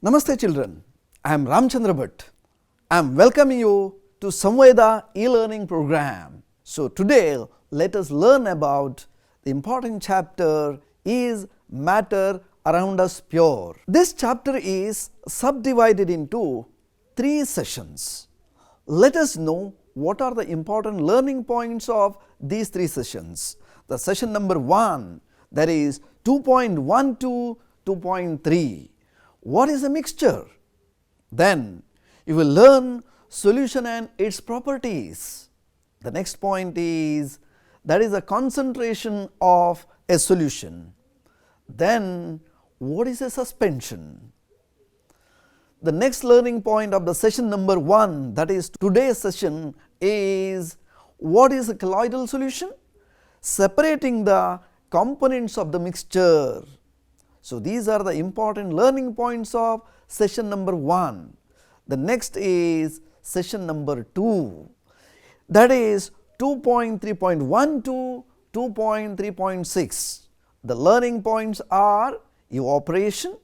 Namaste children, I am Ramchandra Bhatt. I am welcoming you to Samveda e-learning program. So today let us learn about the important chapter, Is Matter Around Us Pure? This chapter is subdivided into 3 sessions. Let us know what are the important learning points of these 3 sessions. The session number 1, that is 2.1 to 2.3. What is a mixture? Then you will learn solution and its properties. The next point is, that is a concentration of a solution. Then what is a suspension? The next learning point of the session number 1, that is today's session, is what is a colloidal solution? Separating the components of the mixture. So these are the important learning points of session number 1. The next is session number 2, that is 2.3.1 to 2.3.6. The learning points are evaporation.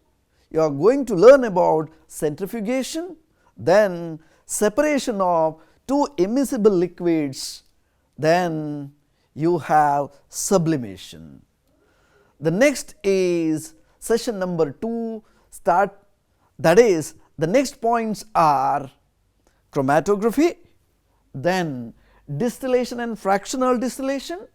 You are going to learn about centrifugation, then separation of 2 immiscible liquids, then you have sublimation. The next is session number 2 that is the next points are chromatography, then distillation and fractional distillation,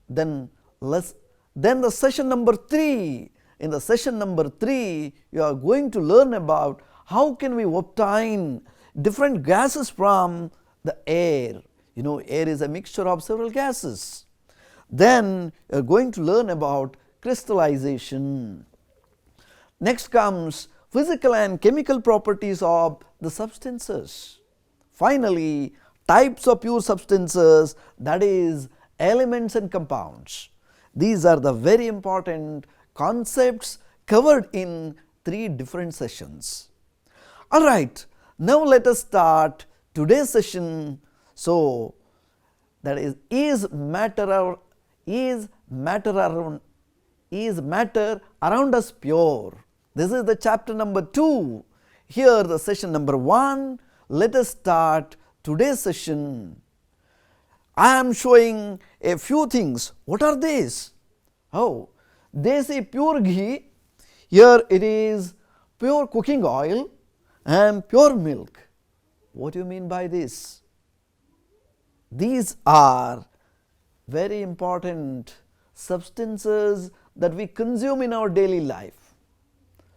then the session number 3. In the session number 3, you are going to learn about how can we obtain different gases from the air. You know, air is a mixture of several gases. Then you are going to learn about crystallization. Next comes physical and chemical properties of the substances. Finally, types of pure substances, that is elements and compounds. These are the very important concepts covered in 3 different sessions. Alright, now let us start today's session. So that is matter around us pure? This is the chapter number 2. Here the session number 1. Let us start today's session. I am showing a few things. What are these? Oh, they say pure ghee. Here it is pure cooking oil and pure milk. What do you mean by this? These are very important substances that we consume in our daily life.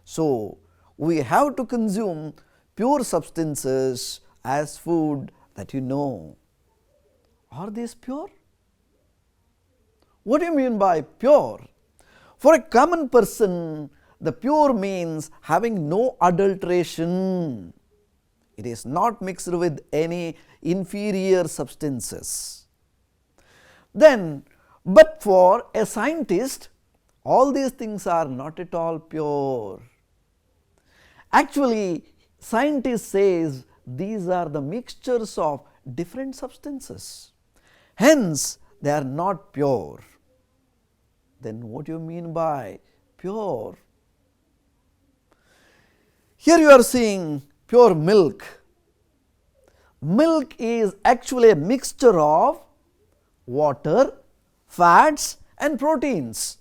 So we have to consume pure substances as food that you know. Are these pure? What do you mean by pure? For a common person, the pure means having no adulteration. It is not mixed with any inferior substances. Then, but for a scientist, all these things are not at all pure. Actually, scientist says these are the mixtures of different substances. Hence, they are not pure. Then what do you mean by pure? Here you are seeing pure milk. Milk is actually a mixture of water, fats and proteins.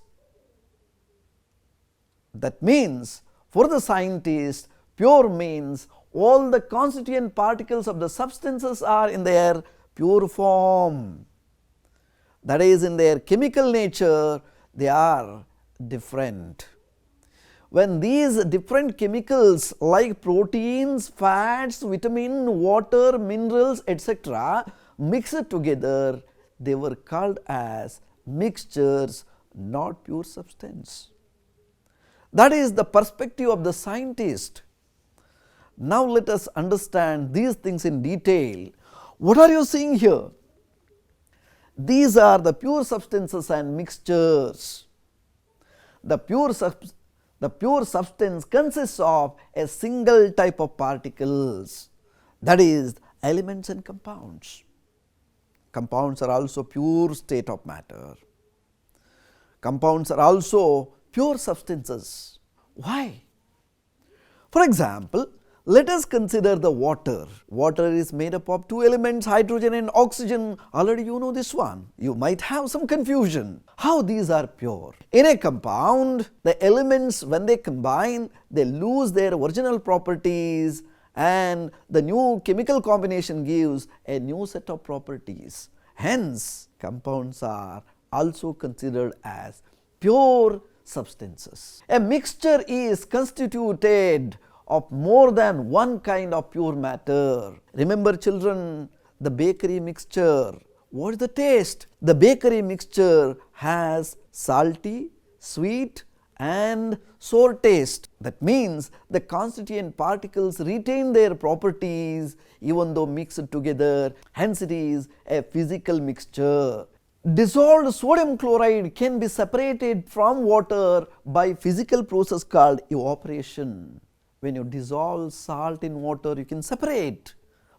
That means for the scientist, pure means all the constituent particles of the substances are in their pure form. That is, in their chemical nature, they are different. When these different chemicals like proteins, fats, vitamin, water, minerals, etc. mixed together, they were called as mixtures, not pure substance. That is the perspective of the scientist. Now let us understand these things in detail. What are you seeing here? These are the pure substances and mixtures. The pure substance consists of a single type of particles, that is elements and compounds. Compounds are also pure state of matter. Compounds are also pure substances. Why? For example, let us consider the water. Water is made up of two elements, hydrogen and oxygen. Already you know this one. You might have some confusion. How these are pure? In a compound, the elements when they combine, they lose their original properties and the new chemical combination gives a new set of properties. Hence, compounds are also considered as pure substances. A mixture is constituted of more than one kind of pure matter. Remember children, the bakery mixture. What is the taste? The bakery mixture has salty, sweet and sour taste. That means the constituent particles retain their properties even though mixed together. Hence it is a physical mixture. Dissolved sodium chloride can be separated from water by physical process called evaporation. When you dissolve salt in water, you can separate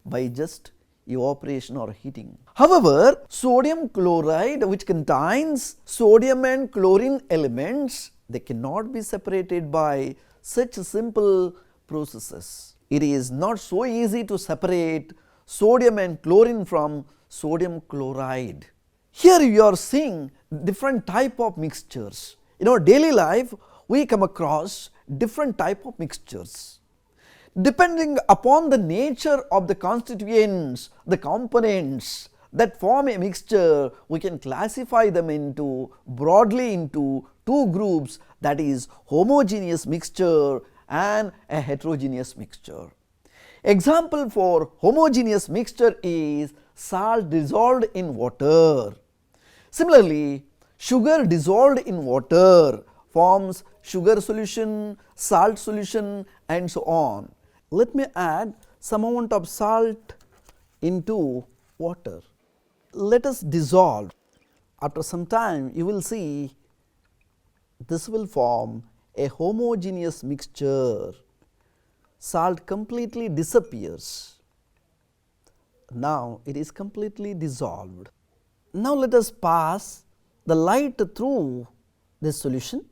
by just evaporation or heating. However, sodium chloride, which contains sodium and chlorine elements, they cannot be separated by such simple processes. It is not so easy to separate sodium and chlorine from sodium chloride. Here you are seeing different type of mixtures. In our daily life, we come across different type of mixtures. Depending upon the nature of the constituents, the components that form a mixture, we can classify them broadly into two groups, that is homogeneous mixture and a heterogeneous mixture. Example for homogeneous mixture is salt dissolved in water. Similarly, sugar dissolved in water forms sugar solution, salt solution and so on. Let me add some amount of salt into water. Let us dissolve. After some time you will see this will form a homogeneous mixture. Salt completely disappears. Now it is completely dissolved. Now let us pass the light through this solution.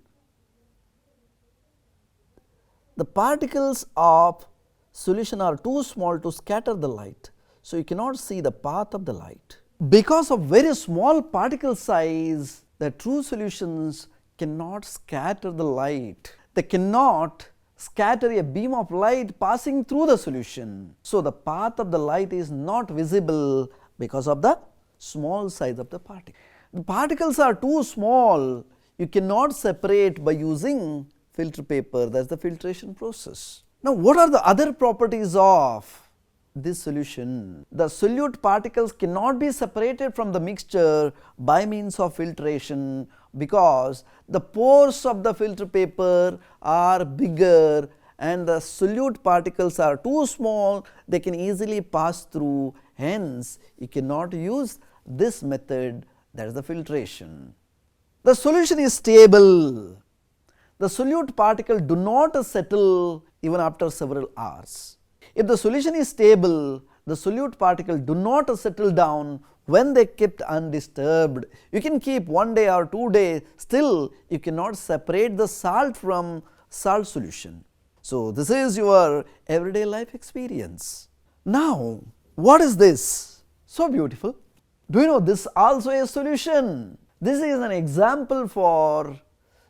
The particles of solution are too small to scatter the light, so you cannot see the path of the light. Because of very small particle size, the true solutions cannot scatter the light. They cannot scatter a beam of light passing through the solution. So the path of the light is not visible because of the small size of the particle. The particles are too small, you cannot separate by using filter paper, that is the filtration process. Now what are the other properties of this solution? The solute particles cannot be separated from the mixture by means of filtration because the pores of the filter paper are bigger and the solute particles are too small, they can easily pass through, hence you cannot use this method, that is the filtration. The solution is stable. The solute particles do not settle even after several hours. If the solution is stable, the solute particles do not settle down when they kept undisturbed. You can keep 1 day or 2 days, still you cannot separate the salt from salt solution. So this is your everyday life experience. Now what is this? So beautiful. Do you know this also a solution? This is an example for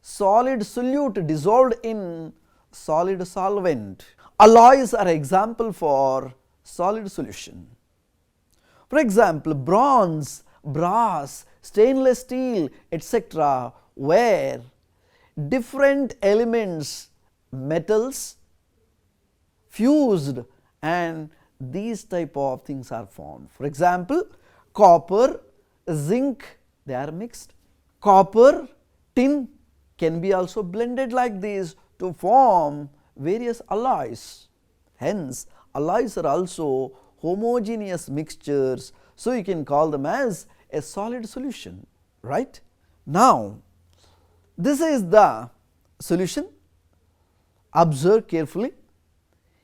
solid solute dissolved in solid solvent. Alloys are example for solid solution. For example, bronze, brass, stainless steel, etc., where different elements, metals fused and these type of things are formed. For example, copper, zinc, they are mixed. Copper, tin can be also blended like this to form various alloys. Hence, alloys are also homogeneous mixtures, so you can call them as a solid solution, right? Now, this is the solution. Observe carefully.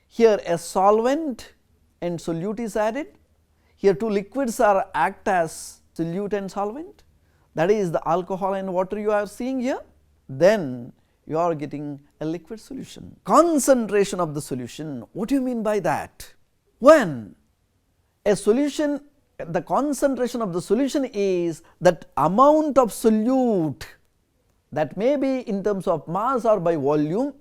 Here a solvent and solute is added. Here two liquids are act as solute and solvent, that is the alcohol and water you are seeing here. Then you are getting a liquid solution. Concentration of the solution, what do you mean by that? When a solution, the concentration of the solution is that amount of solute that may be in terms of mass or by volume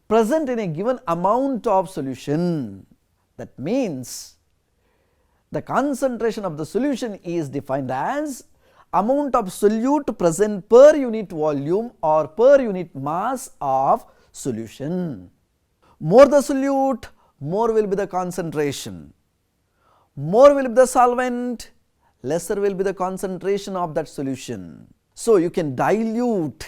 present in a given amount of solution. That means the concentration of the solution is defined as amount of solute present per unit volume or per unit mass of solution. More the solute, more will be the concentration. More will be the solvent, lesser will be the concentration of that solution. So, you can dilute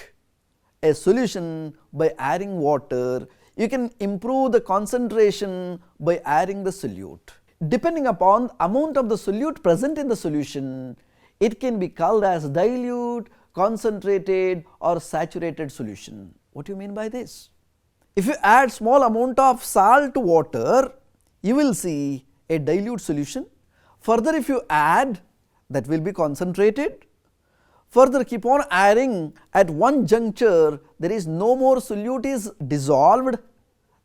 a solution by adding water, you can improve the concentration by adding the solute. Depending upon the amount of the solute present in the solution, it can be called as dilute, concentrated or saturated solution. What do you mean by this? If you add small amount of salt to water, you will see a dilute solution. Further, if you add, that will be concentrated. Further, keep on adding, at one juncture there is no more solute is dissolved,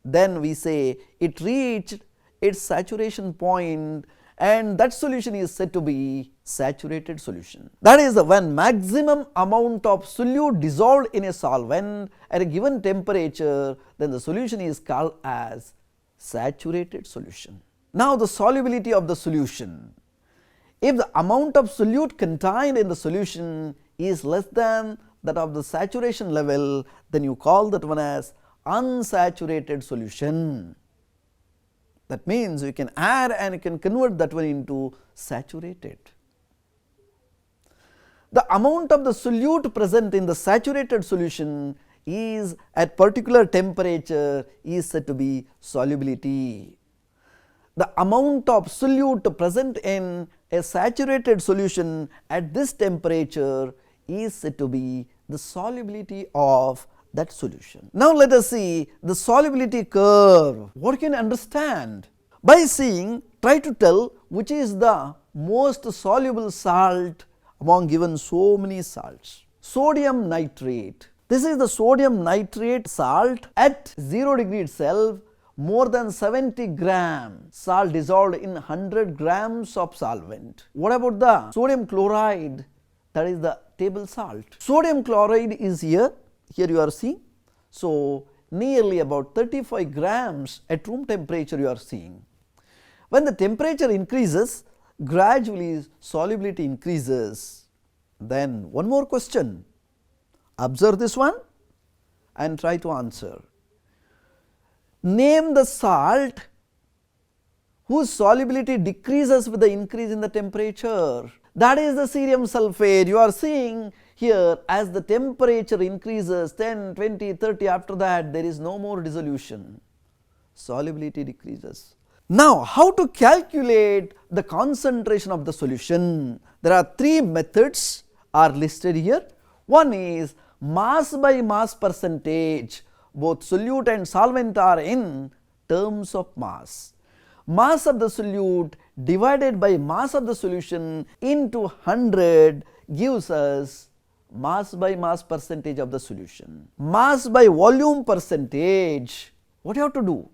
then we say it reached its saturation point and that solution is said to be saturated solution. That is when maximum amount of solute dissolved in a solvent at a given temperature, then the solution is called as saturated solution. Now, the solubility of the solution. If the amount of solute contained in the solution is less than that of the saturation level, then you call that one as unsaturated solution. That means you can add and you can convert that one into saturated. The amount of the solute present in the saturated solution is at particular temperature is said to be solubility. The amount of solute present in a saturated solution at this temperature is said to be the solubility of that solution. Now, let us see the solubility curve. What can you understand? By seeing, try to tell which is the most soluble salt among given so many salts. Sodium nitrate. This is the sodium nitrate salt at 0 degree itself. More than 70 grams salt dissolved in 100 grams of solvent. What about the sodium chloride? That is the table salt. Sodium chloride is here you are seeing. So, nearly about 35 grams at room temperature you are seeing. When the temperature increases, gradually solubility increases. Then one more question. Observe this one and try to answer. Name the salt whose solubility decreases with the increase in the temperature. That is the cerium sulphate. You are seeing here as the temperature increases 10, 20, 30, after that there is no more dissolution. Solubility decreases. Now, how to calculate the concentration of the solution? There are three methods are listed here. One is mass by mass percentage. Both solute and solvent are in terms of mass. Mass of the solute divided by mass of the solution into 100 gives us mass by mass percentage of the solution. Mass by volume percentage, what you have to do?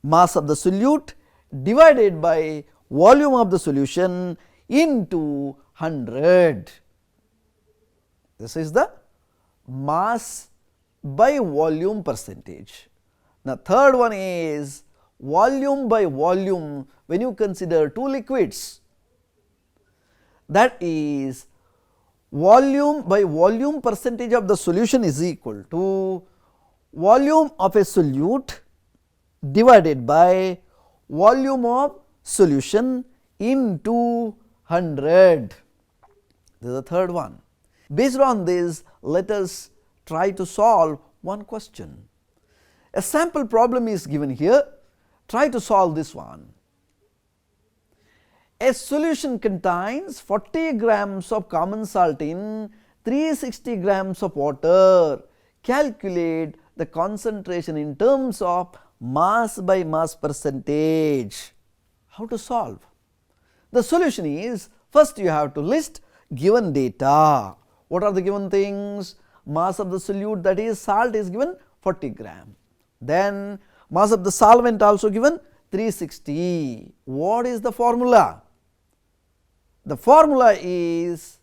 Mass of the solute divided by volume of the solution into 100. This is the mass by volume percentage. Now, third one is volume by volume when you consider two liquids, that is volume by volume percentage of the solution is equal to volume of a solute divided by volume of solution into 100. This is the third one. Based on this, let us try to solve one question. A sample problem is given here. Try to solve this one. A solution contains 40 grams of common salt in 360 grams of water. Calculate the concentration in terms of mass by mass percentage. How to solve? The solution is, first you have to list given data. What are the given things? Mass of the solute, that is salt, is given 40 gram. Then mass of the solvent also given 360. What is the formula? The formula is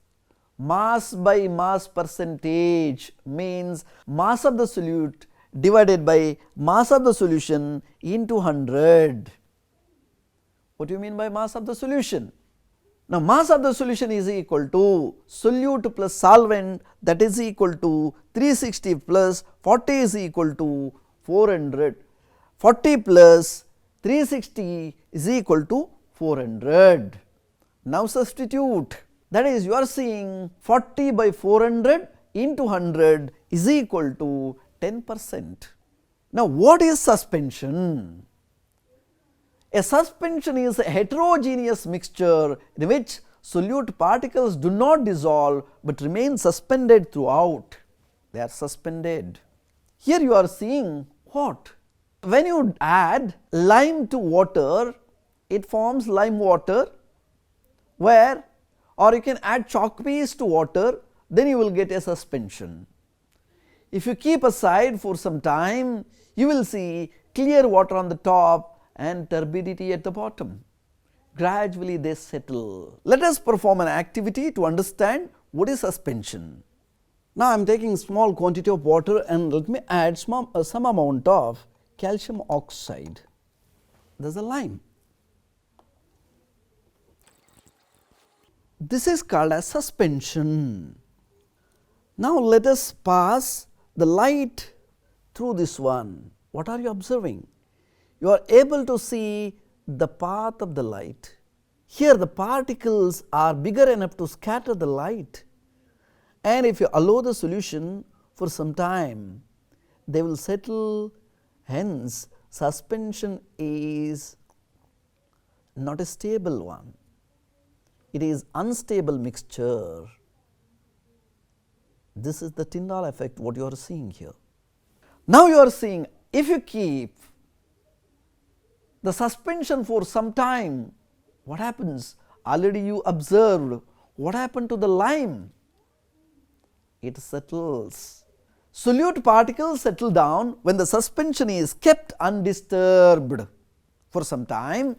mass by mass percentage, means mass of the solute divided by mass of the solution into 100. What do you mean by mass of the solution? Now, mass of the solution is equal to solute plus solvent, that is equal to 360 plus 40 is equal to 400. 40 plus 360 is equal to 400. Now, substitute, that is you are seeing 40 by 400 into 100 is equal to 10%. Now, what is suspension? A suspension is a heterogeneous mixture in which solute particles do not dissolve but remain suspended throughout. They are suspended. Here you are seeing what? When you add lime to water, it forms lime water, where, or you can add chalk paste to water, then you will get a suspension. If you keep aside for some time, you will see clear water on the top and turbidity at the bottom. Gradually they settle. Let us perform an activity to understand what is suspension. Now I am taking small quantity of water and let me add some amount of calcium oxide. There is a lime. This is called as suspension. Now let us pass the light through this one. What are you observing? You are able to see the path of the light. Here the particles are bigger enough to scatter the light, and if you allow the solution for some time, they will settle. Hence, suspension is not a stable one. It is unstable mixture. This is the Tyndall effect, what you are seeing here. Now you are seeing, if you keep the suspension for some time, what happens? Already you observed what happened to the lime. It settles. Solute particles settle down when the suspension is kept undisturbed for some time,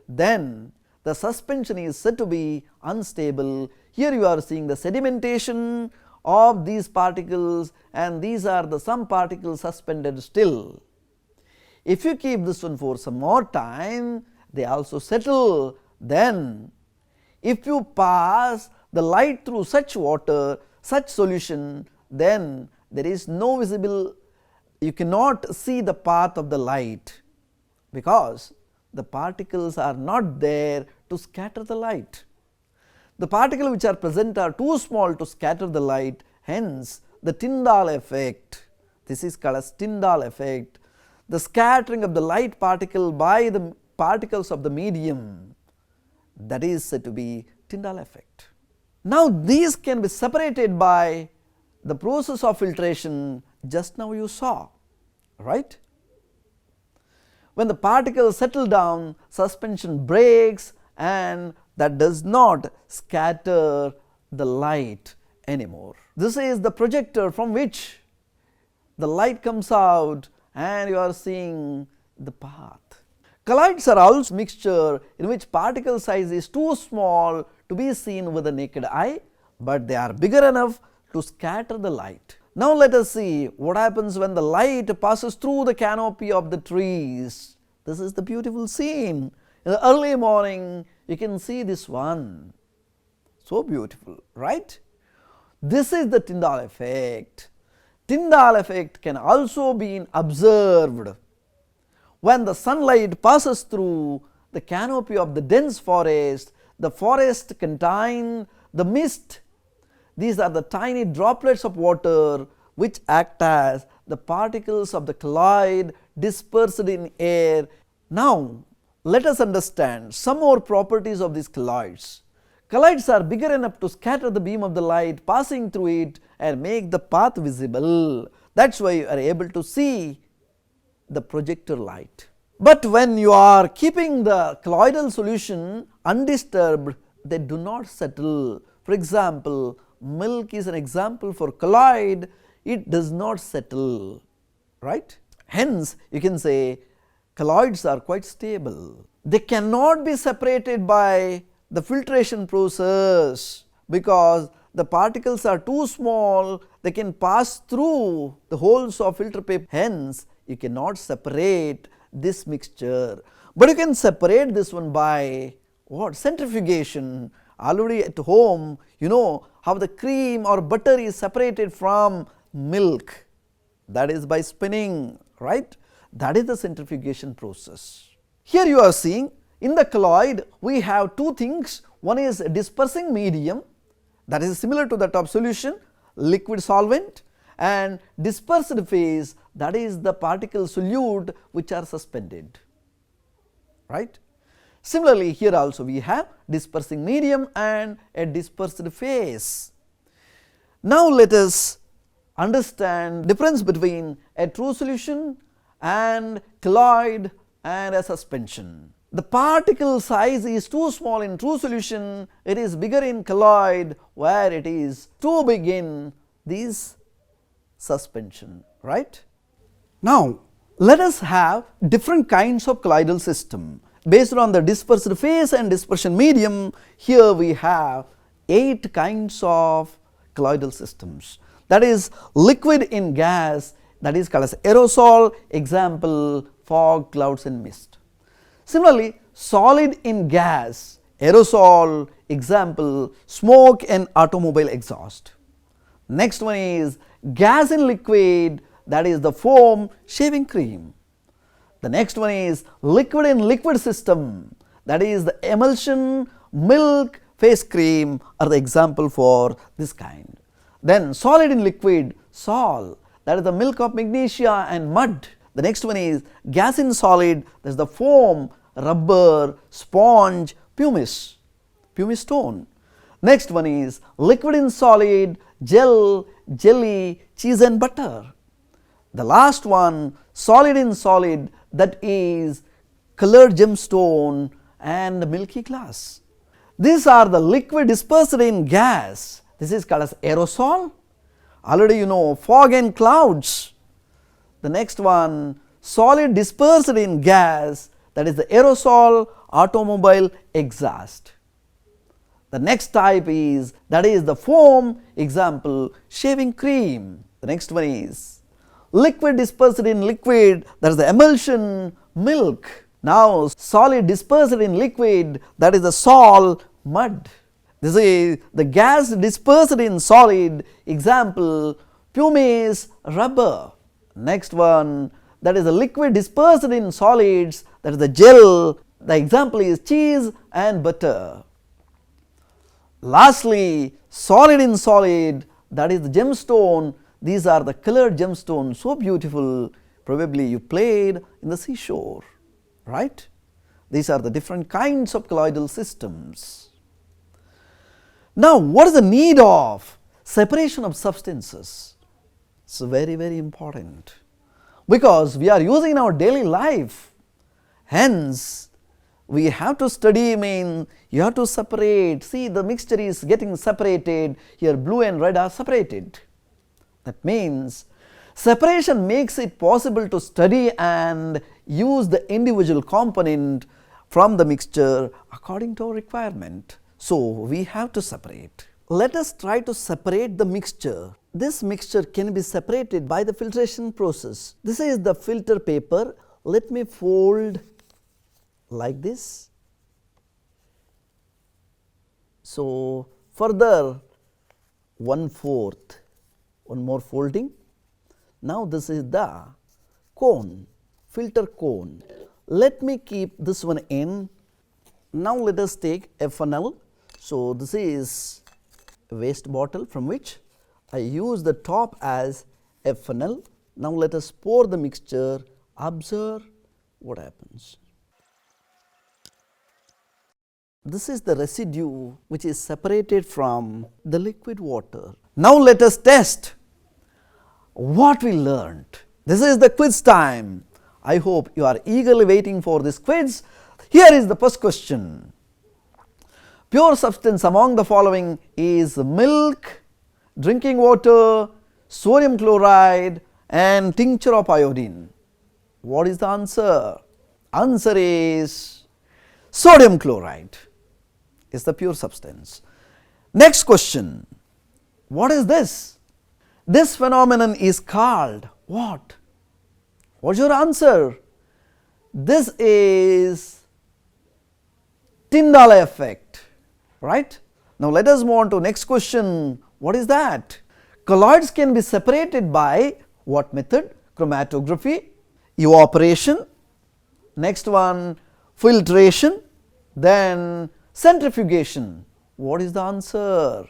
then the suspension is said to be unstable. Here you are seeing the sedimentation of these particles, and these are the some particles suspended still. If you keep this one for some more time, they also settle. Then if you pass the light through such water, such solution, then there is no visible, you cannot see the path of the light, because the particles are not there to scatter the light. The particles which are present are too small to scatter the light, hence the Tyndall effect. This is called as Tyndall effect. The scattering of the light particle by the particles of the medium, that is said to be Tyndall effect. Now these can be separated by the process of filtration, just now you saw, right? When the particles settle down, suspension breaks and that does not scatter the light anymore. This is the projector from which the light comes out and you are seeing the path. Colloids are also mixture in which particle size is too small to be seen with the naked eye, but they are bigger enough to scatter the light. Now let us see what happens when the light passes through the canopy of the trees. This is the beautiful scene. In the early morning you can see this one. So beautiful, right? This is the Tyndall effect. Tyndall effect can also be observed when the sunlight passes through the canopy of the dense forest. The forest contains the mist. These are the tiny droplets of water which act as the particles of the colloid dispersed in air. Now let us understand some more properties of these colloids. Colloids are bigger enough to scatter the beam of the light passing through it and make the path visible. That is why you are able to see the projector light. But when you are keeping the colloidal solution undisturbed, they do not settle. For example, milk is an example for colloid, it does not settle, right? Hence, you can say colloids are quite stable. They cannot be separated by the filtration process because the particles are too small, they can pass through the holes of filter paper. Hence, you cannot separate this mixture, but you can separate this one by what? Centrifugation. Already at home, you know how the cream or butter is separated from milk, that is by spinning, right? That is the centrifugation process. Here you are seeing in the colloid we have two things. One is dispersing medium, that is similar to that of solution, liquid solvent, and dispersed phase, that is the particle solute which are suspended, right. Similarly, here also we have dispersing medium and a dispersed phase. Now, let us understand difference between a true solution and colloid and a suspension. The particle size is too small in true solution, it is bigger in colloid where it is too big in this suspension, right. Now, let us have different kinds of colloidal system. Based on the dispersed phase and dispersion medium, here we have 8 kinds of colloidal systems. That is liquid in gas, that is called as aerosol, example fog, clouds and mist. Similarly, solid in gas, aerosol, example smoke and automobile exhaust. Next one is gas in liquid, that is the foam, shaving cream. The next one is liquid in liquid system, that is the emulsion, milk, face cream are the example for this kind. Then solid in liquid, sol, that is the milk of magnesia and mud. The next one is gas in solid, that is the foam, rubber, sponge, pumice stone. Next one is liquid in solid, gel, jelly, cheese and butter. The last one, solid in solid, that is colored gemstone and milky glass. These are the liquid dispersed in gas. This is called as aerosol. Already you know fog and clouds. The next one, solid dispersed in gas, that is the aerosol, automobile exhaust. The next type is, that is the foam, example shaving cream. The next one is liquid dispersed in liquid, that is the emulsion, milk. Now, solid dispersed in liquid, that is the sol, mud. This is the gas dispersed in solid, example pumice, rubber. Next one, that is the liquid dispersed in solids, that is the gel, the example is cheese and butter. Lastly, solid in solid, that is the gemstone. These are the colored gemstones, so beautiful, probably you played in the seashore, right. These are the different kinds of colloidal systems. Now, what is the need of separation of substances? It's very, very important because we are using in our daily life. Hence, we have to study, you have to separate. See, the mixture is getting separated. Here blue and red are separated. That means separation makes it possible to study and use the individual component from the mixture according to our requirement. So, we have to separate. Let us try to separate the mixture. This mixture can be separated by the filtration process. This is the filter paper. Let me fold like this. So, further 1/4, one more folding. Now, this is the cone, filter cone. Let me keep this one in. Now, let us take a funnel. So, this is a waste bottle from which I use the top as a funnel. Now, let us pour the mixture. Observe what happens. This is the residue which is separated from the liquid water. Now, let us test what we learned. This is the quiz time. I hope you are eagerly waiting for this quiz. Here is the first question. Pure substance among the following is milk, drinking water, sodium chloride and tincture of iodine. What is the answer? Answer is sodium chloride is the pure substance. Next question. What is this? This phenomenon is called what? What's your answer? This is Tyndall effect, right? Now let us move on to next question. What is that? Colloids can be separated by what method? Chromatography, evaporation, next one filtration, then centrifugation. What is the answer?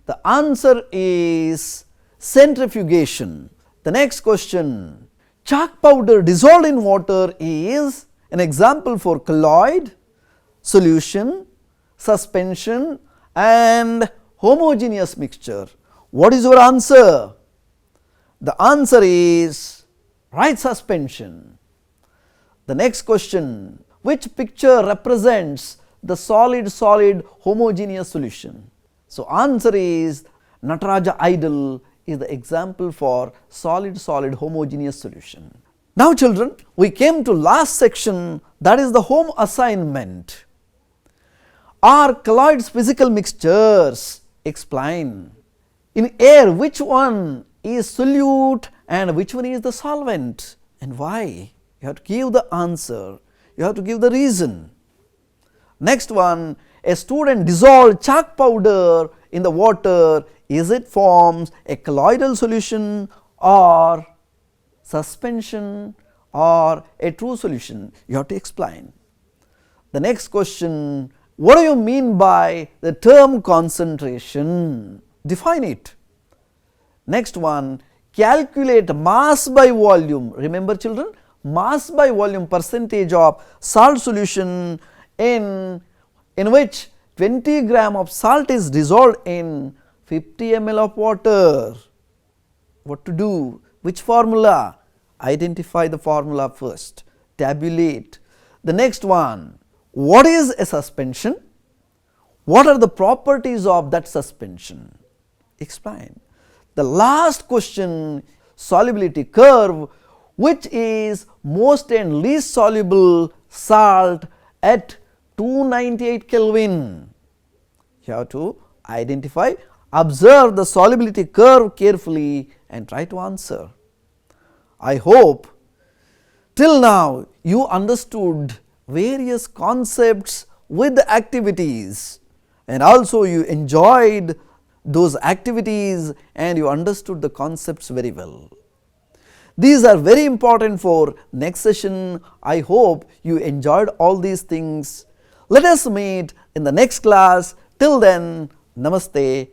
The answer is centrifugation. The next question. Chalk powder dissolved in water is an example for colloid, solution, suspension and homogeneous mixture. What is your answer? The answer is right, suspension. The next question. Which picture represents the solid-solid homogeneous solution? So, answer is Nataraja idol is the example for solid-solid homogeneous solution. Now children, we came to last section, that is the home assignment. Are colloids physical mixtures? Explain. In air, which one is solute and which one is the solvent and why? You have to give the answer, you have to give the reason. Next one, a student dissolved chalk powder in the water, is it forms a colloidal solution or suspension or a true solution? You have to explain. The next question, what do you mean by the term concentration? Define it. Next one, calculate mass by volume. Remember children, mass by volume, percentage of salt solution in which 20 gram of salt is dissolved in 50 ml of water. What to do? Which formula? Identify the formula first, tabulate. The next one, what is a suspension? What are the properties of that suspension? Explain. The last question, solubility curve, which is most and least soluble salt at 298 Kelvin. You have to identify, observe the solubility curve carefully and try to answer. I hope till now you understood various concepts with the activities and also you enjoyed those activities and you understood the concepts very well. These are very important for next session. I hope you enjoyed all these things. Let us meet in the next class. Till then, namaste.